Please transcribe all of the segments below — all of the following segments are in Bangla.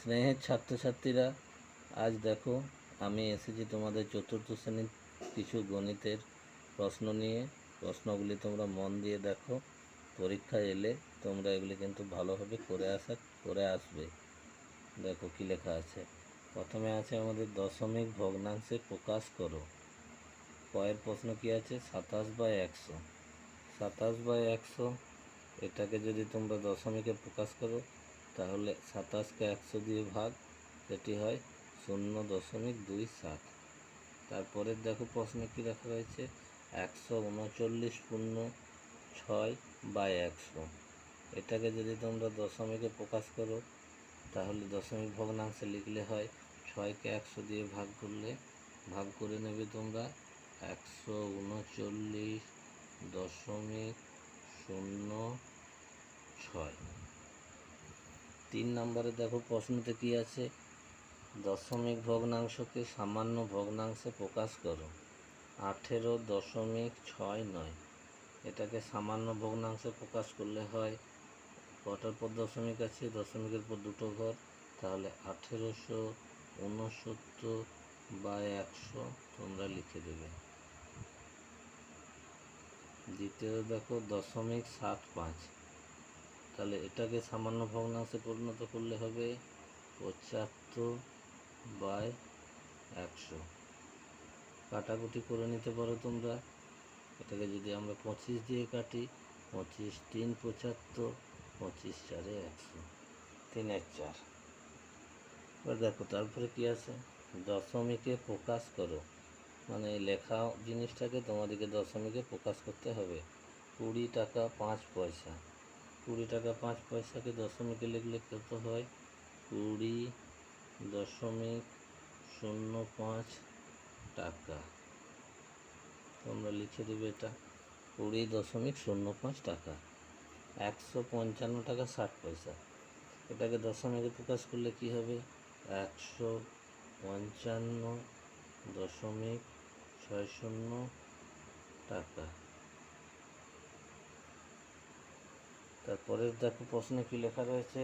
স্নেহের ছাত্রছাত্রীরা, আজ দেখো আমি এসেছি তোমাদের চতুর্থ শ্রেণীর কিছু গণিতের প্রশ্ন নিয়ে। প্রশ্নগুলি তোমরা মন দিয়ে দেখো, পরীক্ষায় এলে তোমরা এগুলি কিন্তু ভালোভাবে করে আসবে। দেখো কি লেখা আছে। প্রথমে আছে আমাদের দশমিক ভগ্নাংশে প্রকাশ করো। কয়ের প্রশ্ন কি আছে? 27/100। 27/100 এটাকে যদি তোমরা দশমিকে প্রকাশ করো তাহলে 27কে 100 দিয়ে ভাগ, সেটি হয় 0.27। তারপরের দেখো প্রশ্নে কী লেখা রয়েছে, 139.6/100। এটাকে যদি তোমরা দশমিকে প্রকাশ করো তাহলে দশমিক ভগ্নাংশে লিখলে হয় 6কে 100 দিয়ে ভাগ করে নেবে তোমরা 139.06। 3 নম্বরে দেখো প্রশ্নতে কি আছে, দশমিক ভগ্নাংশকে সামান্য ভগ্নাংশে প্রকাশ করো। 18.69। এটাকে সামান্য ভগ্নাংশে প্রকাশ করলে হয়, কটার পর দশমিক আছে, দশমিকের পর দুটো ঘর, তাহলে 1869/100 তোমরা লিখে দেবে। দ্বিতীয় দেখো 0.75। তাহলে এটাকে সামান্য ভগ্নাংশে পরিণত করলে হবে 75/100। কাটাকুটি করে নিতে পারো তোমরা। এটাকে যদি আমরা 25 দিয়ে কাটি, 25 3 75, 25 4 100, 3 4। এবার দেখো তারপরে কি আছে, দশমিকে প্রকাশ করো, মানে লেখা জিনিসটাকে তোমাদেরকে দশমিকে প্রকাশ করতে হবে। 20 টাকা 5 পয়সা। 20 টাকা 5 পয়সাকে দশমিকে লিখলে কত হয়, 20.05 টাকা। তোমরা লিখে দেবে এটা 20.05 টাকা। 155 টাকা 60 পয়সা। এটাকে দশমিকে প্রকাশ করলে কি হবে, 155.60 টাকা। তারপরে দেখো প্রশ্নে কি লেখা রয়েছে,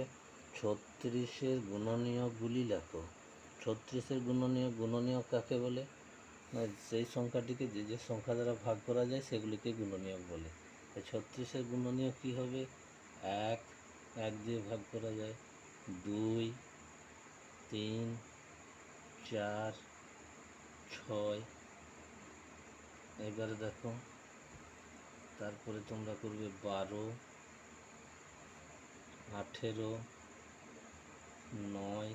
36-এর গুণনীয়কগুলি লেখো। 36-এর গুণনীয়ক কাকে বলে? সেই সংখ্যাটিকে যে সংখ্যা দ্বারা ভাগ করা যায় সেগুলিকে গুণনীয়ক বলে। 36-এর গুণনীয়ক কী হবে, 1 দিয়ে ভাগ করা যায়, 2 3 4 6। এবারে দেখো তারপরে তোমরা করবে 12 18 9।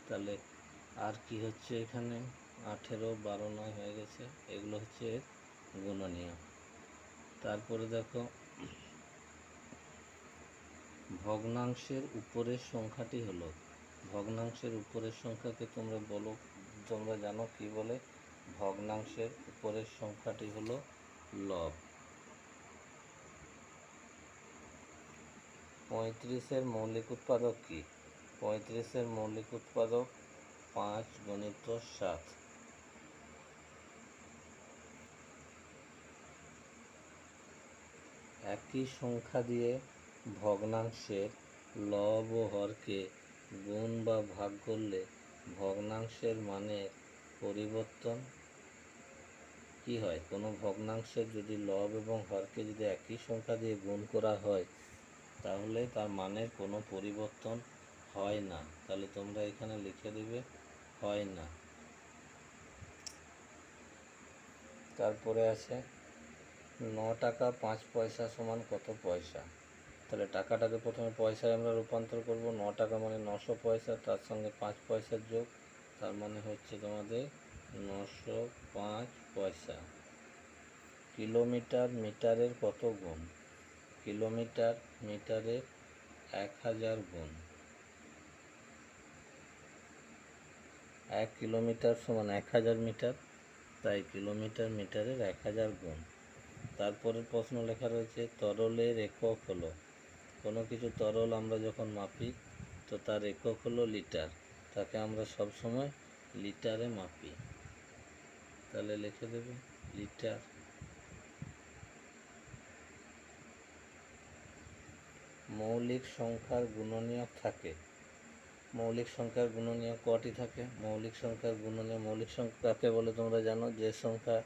তাহলে আর কি হচ্ছে এখানে, 18 12 9 হয়ে গেছে, এগুলো হচ্ছে গুণনীয়ক। তারপরে দেখো ভগ্নাংশের উপরের সংখ্যাটি হলো, ভগ্নাংশের উপরের সংখ্যাকে তোমরা জানো কি বলে, ভগ্নাংশের উপরের সংখ্যাটি হলো লব। 35-এর মৌলিক উৎপাদক কি? 35-এর মৌলিক উৎপাদক 5 × 7। একই সংখ্যা দিয়ে ভগ্নাংশের লব ও হরকে গুণ বা ভাগ করলে ভগ্নাংশের মানের পরিবর্তন কি হয়? কোনো ভগ্নাংশের যদি লব এবং হরকে যদি একই সংখ্যা দিয়ে গুণ করা হয় তাহলে তার মানের কোনো পরিবর্তন হয় না। তাহলে তোমরা এখানে লিখে দেবে হয় না। তারপরে আছে 9 টাকা 5 পয়সা সমান কত পয়সা? তাহলে টাকাটাকে প্রথমে পয়সায় আমরা রূপান্তর করব। 9 টাকা মানে 900 পয়সা, তার সঙ্গে 5 পয়সার যোগ, তার মানে হচ্ছে তোমাদের 905 পয়সা। কিলোমিটার মিটারের কত গুণ? কিলোমিটার মিটারের 1000 গুণ। 1 কিলোমিটার সমান 1000 মিটার, তাই কিলোমিটার মিটারের 1000 গুণ। তারপরের প্রশ্ন লেখা রয়েছে, তরলের একক হলো। কোনো কিছু তরল আমরা যখন মাপি তো তার একক হলো লিটার, তাকে আমরা সবসময় লিটারে মাপি। তাহলে লিখে দেবে লিটার। মৌলিক সংখ্যার গুণনীয়ক থাকে। মৌলিক সংখ্যার গুণনীয়ক কটি থাকে? মৌলিক সংখ্যার গুণনীয়ক, মৌলিক সংখ্যা কাকে বলে তোমরা জানো? যে সংখ্যা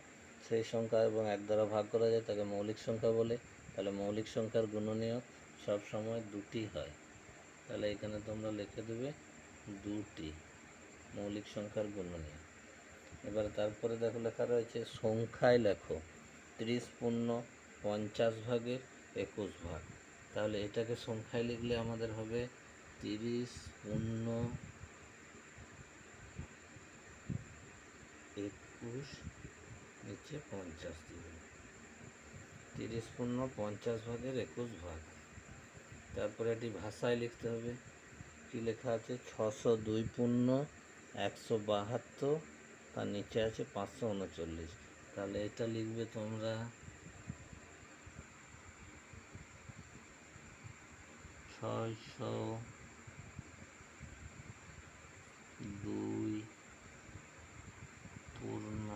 সেই সংখ্যা এবং এক দ্বারা ভাগ করা যায় তাকে মৌলিক সংখ্যা বলে। তাহলে মৌলিক সংখ্যার গুণনীয়ক সব সময় দুটি হয়। তাহলে এখানে তোমরা লিখে দেবে দুটি মৌলিক সংখ্যার গুণনীয়ক। এবারে তারপরে দেখো লেখা রয়েছে সংখ্যায় লেখো 30 পূর্ণ 50 ভাগের 21 ভাগ। তাহলে এটাকে সংখ্যায় লিখলে আমাদের হবে 30 পূর্ণ 21 নিচে 50 দিবে, 30 পূর্ণ 50 ভাগের 21 ভাগ। তারপরে এটি ভাষায় লিখতে হবে। কি লেখা আছে? 602 পূর্ণ 172, তার নিচে আছে 539। তাহলে এটা লিখবে তোমরা 602 পূর্ণ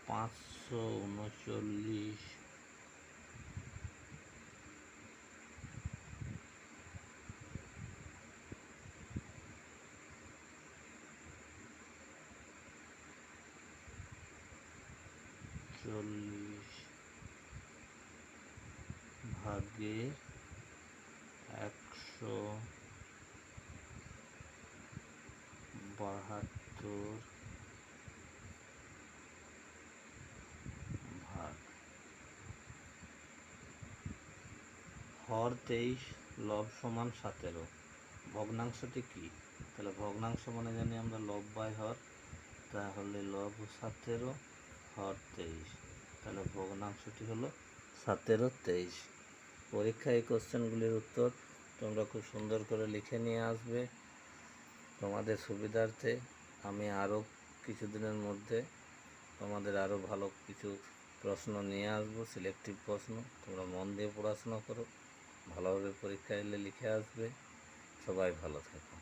539 ভাগে 172 ভাগ। হর 23 লব সমান 17। ভগ্নাংশটি কি? তাহলে ভগ্নাংশ মানে জানি আমরা লব বাই হর, তাহলে লব 17 হর 23, তাহলে ভগ্নাংশটি হলো 17 23। পরীক্ষায় এই কোশ্চেনগুলির উত্তর তোমরা খুব সুন্দর করে লিখে নিয়ে আসবে। তোমাদের সুবিধার্থে আমি আরও কিছুদিনের মধ্যে তোমাদের আরও ভালো কিছু প্রশ্ন নিয়ে আসবো, সিলেক্টিভ প্রশ্ন। তোমরা মন দিয়ে পড়াশোনা করো, ভালোভাবে পরীক্ষা এলে লিখে আসবে। সবাই ভালো থাকো।